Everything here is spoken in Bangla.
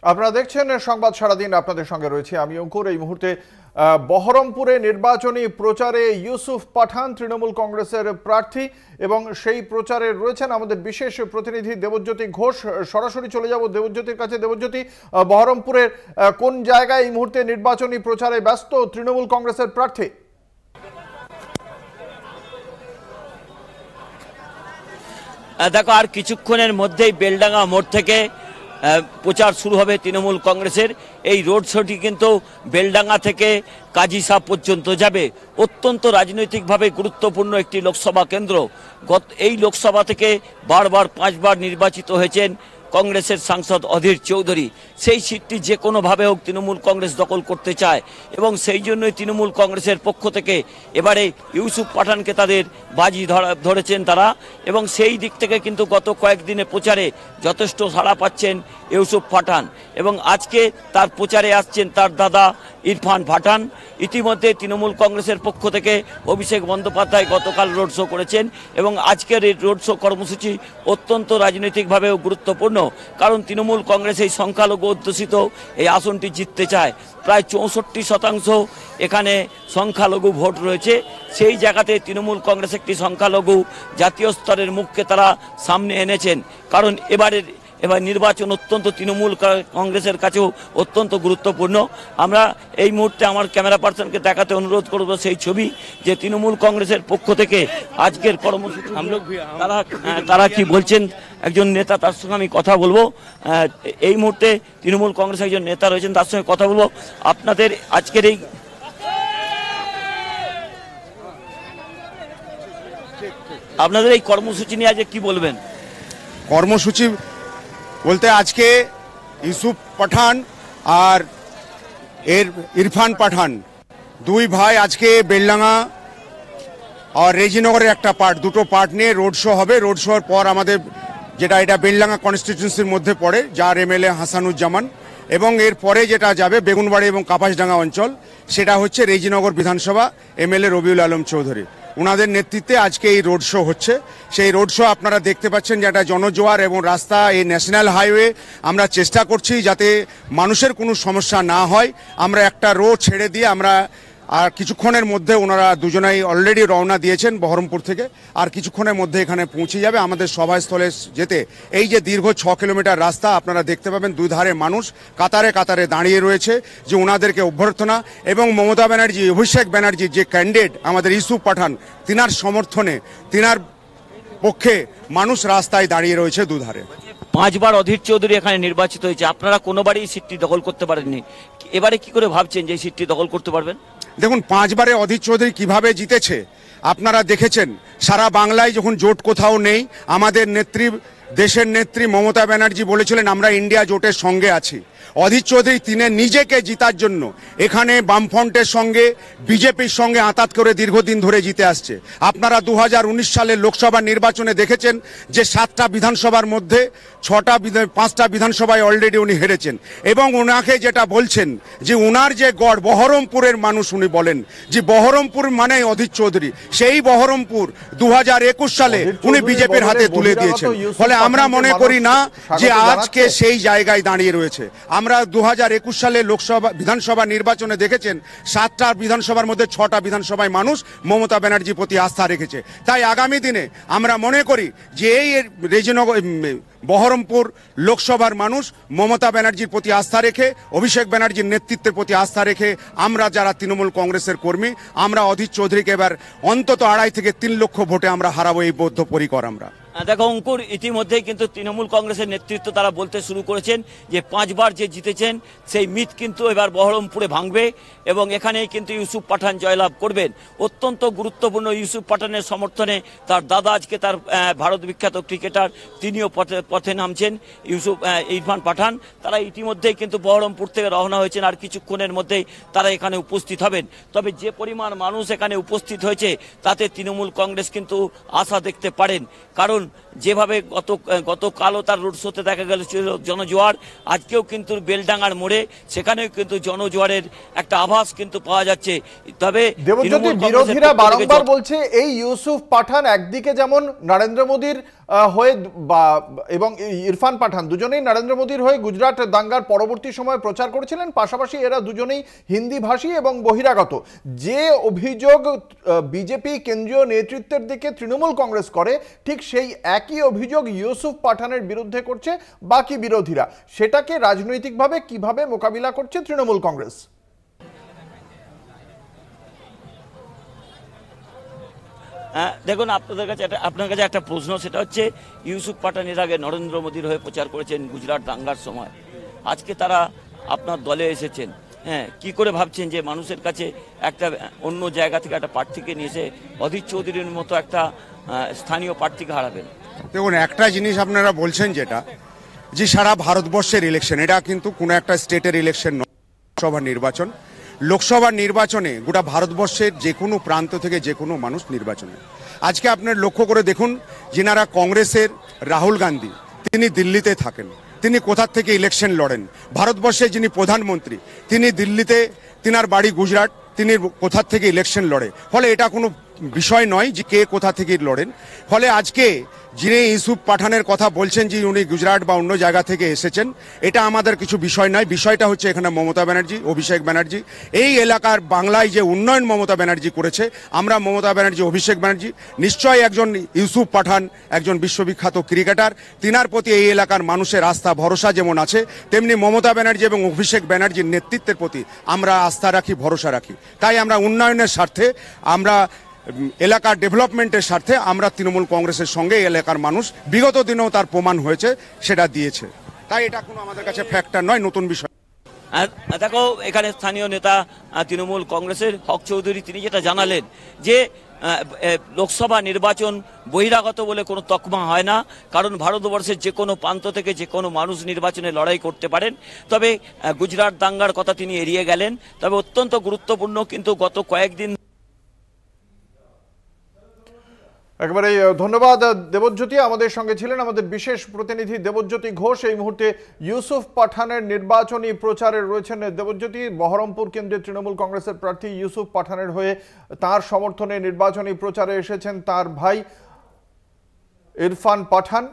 আপনারা দেখছেন সংবাদ সারাদিন, আপনাদের সঙ্গে রয়েছে আমি অঙ্কুর। এই মুহূর্তে বহরমপুরে নির্বাচনী প্রচারে ইউসুফ পাঠান তৃণমূল কংগ্রেসের প্রার্থী, এবং সেই প্রচারে রয়েছেন আমাদের বিশেষ প্রতিনিধি দেবজ্যোতি ঘোষ। সরাসরি চলে যাব দেবজ্যোতির কাছে। দেবজ্যোতি, বহরমপুরের কোন জায়গায় এই মুহূর্তে নির্বাচনী প্রচারে ব্যস্ত তৃণমূল কংগ্রেসের প্রার্থী? দেখো, আর কিছুক্ষণের মধ্যেই বেলডাঙ্গা মোড় থেকে প্রচার শুরু হবে তৃণমূল কংগ্রেসের। এই রোড শোটি কিন্তু বেলডাঙ্গা থেকে কাজীসাহ পর্যন্ত যাবে। অত্যন্ত রাজনৈতিকভাবে গুরুত্বপূর্ণ একটি লোকসভা কেন্দ্র। এই লোকসভা থেকে বারবার 5 বার নির্বাচিত হয়েছেন কংগ্রেসের সাংসদ অধীর চৌধুরী। সেই সিটটি যে কোনোভাবে হোক তৃণমূল কংগ্রেস দখল করতে চায়, এবং সেই জন্যই তৃণমূল কংগ্রেসের পক্ষ থেকে এবারে ইউসুফ পাঠানকে তাদের বাজি ধরেছেন তারা, এবং সেই দিক থেকে কিন্তু গত কয়েকদিনে প্রচারে যথেষ্ট সাড়া পাচ্ছেন ইউসুফ পাঠান, এবং আজকে তার প্রচারে আসছেন তার দাদা ইরফান পাঠান। ইতিমধ্যে তৃণমূল কংগ্রেসের পক্ষ থেকে অভিষেক বন্দ্যোপাধ্যায় গতকাল রোড শো করেছেন, এবং আজকের এই রোড শো কর্মসূচি অত্যন্ত রাজনৈতিকভাবেও গুরুত্বপূর্ণ, কারণ তৃণমূল কংগ্রেস এই সংখ্যালঘু অধ্যুষিত এই আসনটি জিততে চায়। প্রায় 64% এখানে সংখ্যালঘু ভোট রয়েছে। সেই জায়গাতে তৃণমূল কংগ্রেস একটি সংখ্যালঘু জাতীয় স্তরের মুখকে তারা সামনে এনেছেন, কারণ এবার নির্বাচন অত্যন্ত তৃণমূল কংগ্রেসের কাছেও অত্যন্ত গুরুত্বপূর্ণ। আমরা এই মুহূর্তে আমার ক্যামেরা পার্সনকে দেখাতে অনুরোধ করব সেই ছবি, যে তৃণমূল কংগ্রেসের পক্ষ থেকে আজকের কর্মসূচি তারা কি বলছেন। একজন নেতা, তার সঙ্গে আমি কথা বলবো। এই মুহূর্তে তৃণমূল কংগ্রেসের একজন নেতা রয়েছেন, তার সঙ্গে কথা বলবো। আপনাদের আজকের এই কর্মসূচি নিয়ে আজকে কি বলবেন? কর্মসূচি বলতে আজকে ইউসুফ পাঠান আর ইরফান পাঠান দুই ভাই আজকে বেলডাঙ্গা আর রেজিনগরের একটা দুটো পার্ট নিয়ে রোড শো হবে। রোড শোর পর আমাদের এটা বেলডাঙ্গা কনস্টিটিউয়েন্সির মধ্যে পড়ে, যার এমএলএ হাসানুজ্জামান, এবং এর পরে যেটা যাবে বেগুনবাড়ি এবং কাপাসডাঙ্গা অঞ্চল, সেটা হচ্ছে রেজিনগর বিধানসভা এমএলএ রবিউল আলম চৌধুরী। ওনাদের নেতৃত্বে আজকে এই রোড শো হচ্ছে। সেই রোড শো আপনারা দেখতে পাচ্ছেন, যে একটা জনজোয়ার এবং রাস্তা, এই ন্যাশনাল হাইওয়ে আমরা চেষ্টা করছি যাতে মানুষের কোনো সমস্যা না হয়। আমরা একটা রো ছেড়ে দিয়ে আমরা আর কিছুক্ষণের মধ্যে ওনারা দুজনেই অলরেডি রওনা দিয়েছেন বহরমপুর থেকে, আর কিছুক্ষণের মধ্যে এখানে পৌঁছে যাবে আমাদের সভাস্থলে যেতে। এই যে দীর্ঘ 6 কিলোমিটার রাস্তা আপনারা দেখতে পাবেন, দুই ধারে মানুষ কাতারে কাতারে দাঁড়িয়ে রয়েছে যে ওনাদেরকে অভ্যর্থনা, এবং মমতা ব্যানার্জি, অভিষেক ব্যানার্জির যে ক্যান্ডিডেট আমাদের ইউসুফ পাঠান, তিনার সমর্থনে, তিনার পক্ষে মানুষ রাস্তায় দাঁড়িয়ে রয়েছে দুধারে। 5 বার অধীর চৌধুরী এখানে নির্বাচিত হয়েছে, আপনারা কোনোবারই সিটটি দখল করতে পারেননি। এবারে কি করে ভাবছেন যে এই সিটটি দখল করতে পারবেন? দেখুন, 5 বারে অধীর চৌধুরী কিভাবে জিতেছে আপনারা দেখেছেন। সারা বাংলায় যখন জোট কোথাও নেই, আমাদের নেত্রী, দেশের নেত্রী মমতা ব্যানার্জি বলেছিলেন আমরা ইন্ডিয়া জোটের সঙ্গে আছি। অধীর চৌধুরী তিনি নিজেকে জিতার জন্য এখানে বামফ্রন্টের সঙ্গে, বিজেপির সঙ্গে আঁতাত করে দীর্ঘদিন ধরে জিতে আসছে। আপনারা 2019 সালের লোকসভা নির্বাচনে দেখেছেন যে 7টা বিধানসভার মধ্যে 5টা বিধানসভায় অলরেডি উনি হেরেছেন, এবং ওনাকে যেটা বলছেন যে ওনার যে গড় বহরমপুরের মানুষ, উনি বলেন যে বহরমপুর মানে অধীর চৌধুরী। সেই বহরমপুর 2021 সালে উনি বিজেপির হাতে তুলে দিয়েছেন। ফলে আমরা মনে করি না যে আজকে সেই জায়গায় দাঁড়িয়ে রয়েছে। আমরা 2021 সালে লোকসভা বিধানসভা নির্বাচনে দেখেছেন 7টা বিধানসভার মধ্যে 6টা বিধানসভায় মানুষ মমতা ব্যানার্জির প্রতি আস্থা রেখেছে। তাই আগামী দিনে আমরা মনে করি যে এই রেজিনগর বহরমপুর লোকসভার মানুষ মমতা ব্যানার্জির প্রতি আস্থা রেখে, অভিষেক ব্যানার্জির নেতৃত্বের প্রতি আস্থা রেখে, আমরা যারা তৃণমূল কংগ্রেসের কর্মী, আমরা অধীর চৌধুরীকে এবার অন্তত 2.5 থেকে 3 লক্ষ ভোটে আমরা হারাবো, এই বদ্ধপরিকর আমরা। দেখো অঙ্কুর, ইতিমধ্যেই কিন্তু তৃণমূল কংগ্রেসের নেতৃত্ব তারা বলতে শুরু করেছেন যে 5 বার যে জিতেছেন সেই মিথ কিন্তু এবার বহরমপুরে ভাঙবে, এবং এখানেই কিন্তু ইউসুফ পাঠান জয়লাভ করবেন। অত্যন্ত গুরুত্বপূর্ণ ইউসুফ পাঠানের সমর্থনে তার দাদা, আজকে তার ভারত বিখ্যাত ক্রিকেটার, তিনিও পথে নামছেন, ইরফান পাঠান। তারা ইতিমধ্যেই কিন্তু বহরমপুর থেকে রওনা হয়েছেন, আর কিছুক্ষণের মধ্যেই তারা এখানে উপস্থিত হবেন। তবে যে পরিমাণ মানুষ এখানে উপস্থিত হয়েছে তাতে তৃণমূল কংগ্রেস কিন্তু আশা দেখতে পারেন, কারণ যেভাবে গতকালও তার রোড শোতে দেখা গেল জনজোয়ার, আজকেও কিন্তু বেলডাঙ্গার মোড়ে সেখানেও কিন্তু জনজোয়ারের একটা আভাস কিন্তু পাওয়া যাচ্ছে। তবে বিরোধীরা বারংবার বলছে এই ইউসুফ পাঠান একদিকে যেমন নরেন্দ্র মোদীর হয়ে এবং ইরফান পাঠান দুজনেই নরেন্দ্র মোদীর হয়ে গুজরাট দাঙ্গার পরবর্তী সময়ে প্রচার করেছিলেন। পাশাপাশি এরা দুজনেই হিন্দি ভাষী এবং বহিরাগত। যে অভিযোগ বিজেপি কেন্দ্রীয় নেতৃত্বের দিকে তৃণমূল কংগ্রেস করে, ঠিক সেই একই অভিযোগ ইউসুফ পাঠানের বিরুদ্ধে করছে বাকি বিরোধীরা। সেটাকে রাজনৈতিকভাবে কিভাবে মোকাবিলা করছে তৃণমূল কংগ্রেস? দেখুন, আপনার কাছে একটা প্রশ্ন, সেটা হচ্ছে ইউসুফ পাঠান এর আগে নরেন্দ্র মোদীর হয়ে প্রচার করেছেন গুজরাট দাঙ্গার সময়। আজকে তারা আপনার দলে এসেছেন, হ্যাঁ, কি করে ভাবছেন যে মানুষের কাছে একটা অন্য জায়গা থেকে একটা প্রার্থীকে নিয়ে এসে অধীর চৌধুরীর মতো একটা স্থানীয় প্রার্থীকে হারাবেন? দেখুন, একটা জিনিস আপনারা বলছেন যেটা, যে সারা ভারতবর্ষের ইলেকশন, এটা কিন্তু কোনো একটা স্টেটের ইলেকশন নয়, লোকসভা নির্বাচন। লোকসভা নির্বাচনে গোটা ভারতবর্ষের যে কোনো প্রান্ত থেকে যে কোনো মানুষ নির্বাচনে। আজকে আপনার লক্ষ্য করে দেখুন, যিনারা কংগ্রেসের রাহুল গান্ধী, তিনি দিল্লিতে থাকেন, তিনি কোথা থেকে ইলেকশন লড়েন। ভারতবর্ষের যিনি প্রধানমন্ত্রী, তিনি দিল্লিতে, তিনার বাড়ি গুজরাট, তিনি কোথা থেকে ইলেকশন লড়ে। ফলে এটা কোনো বিষয় নয় যে কে কোথা থেকে লড়েন। ফলে আজকে যিনি ইউসুফ পাঠানের কথা বলছেন যে উনি গুজরাট বা অন্য জায়গা থেকে এসেছেন, এটা আমাদের কিছু বিষয় নয়। বিষয়টা হচ্ছে এখানে মমতা ব্যানার্জি, অভিষেক ব্যানার্জি, এই এলাকার বাংলায় যে উন্নয়ন মমতা ব্যানার্জি করেছে, আমরা মমতা ব্যানার্জি, অভিষেক ব্যানার্জি, নিশ্চয়ই একজন ইউসুফ পাঠান একজন বিশ্ববিখ্যাত ক্রিকেটার, তিনার প্রতি এই এলাকার মানুষের আস্থা ভরসা যেমন আছে, তেমনি মমতা ব্যানার্জি এবং অভিষেক ব্যানার্জির নেতৃত্বের প্রতি আমরা আস্থা রাখি, ভরসা রাখি। তাই আমরা উন্নয়নের স্বার্থে, আমরা এলাকার ডেভেলপমেন্টের স্বার্থে আমরা তৃণমূল কংগ্রেসের সঙ্গে এলাকার মানুষ বিগত দিনেও তার প্রমাণ হয়েছে, সেটা দিয়েছে। তাই এটা কোনো আমাদের কাছে ফ্যাক্টর নয়, নতুন বিষয়। দেখো, এখানে স্থানীয় নেতা তৃণমূল কংগ্রেসের হক চৌধুরী, তিনি যেটা জানালেন যে লোকসভা নির্বাচন বহিরাগত বলে কোনো তকমা হয় না, কারণ ভারতবর্ষের যে কোনো প্রান্ত থেকে যে কোনো মানুষ নির্বাচনে লড়াই করতে পারেন। তবে গুজরাট দাঙ্গার কথা তিনি এড়িয়ে গেলেন। তবে অত্যন্ত গুরুত্বপূর্ণ, কিন্তু গত কয়েকদিন একেবারে ধন্যবাদ দেবজ্যোতি। আমাদের সঙ্গে ছিলেন আমাদের বিশেষ প্রতিনিধি দেবজ্যোতি ঘোষ। এই মুহূর্তে ইউসুফ পাঠানের নির্বাচনী প্রচারে রয়েছেন দেবজ্যোতি। বহরমপুর কেন্দ্রে তৃণমূল কংগ্রেসের প্রার্থী ইউসুফ পাঠানের হয়ে তার সমর্থনে নির্বাচনী প্রচারে এসেছেন তার ভাই ইরফান পাঠান।